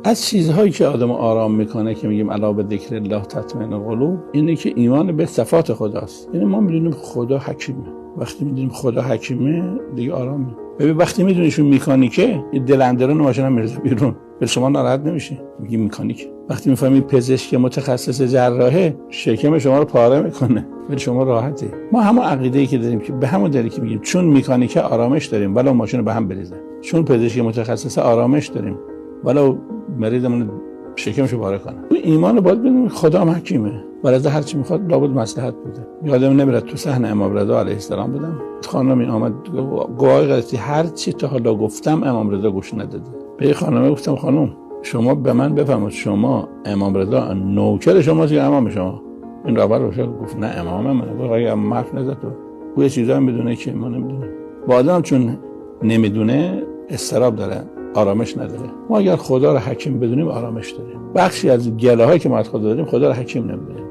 از چیزهایی که آدم آرام میکنه که میگیم الا به ذکر الله تطمئن القلوب، اینه که ایمان به صفات خداست. یعنی ما میدونیم خدا حکیمه. وقتی میدونیم خدا حکیمه دیگه آرامیم. ببین وقتی میدونیشون میکانیکه، دلندرون ماشین هم میرزه بیرون، به شما ناراحت نمیشه، میگی میکانیک. وقتی میفهمی پزشک متخصص جراحه، شکم شما رو پاره میکنه، ولی شما راحته. ما همون عقیده‌ای که داریم که به همون دلیلی که میگیم چون میکانیکه آرامش داریم ولو ماشین رو به هم بریزه، چون پزشک متخصص آرامش داریم ولو مریضمون شکمشو پاره کنه. ایمان رو باید بدونیم خدا هم حکیمه، ولی هر چی میخواد لابد مصلحت بوده. یادم نمیاد تو صحن امام رضا علیه السلام بودم، خانمی آمد گواهی گرفتی هر چی تا حالا گفتم امام رضا گوش نداده. به خانم گفتم خانم شما به من بفرمایید شما امام رضا نوکر شماست یا امام شما؟ این رابر روشن گفت نه امام منه. گفت آقا حرف نزد تو. او یه چیزا میدونه که ما نمیدونیم. با آدم چون نمیدونه استراب داره، آرامش نداره. ما اگر خدا رو حکیم بدونیم آرامش داریم. بخشی از گله‌هایی که ما از خدا داریم خدا رو حکیم نمیدونیم.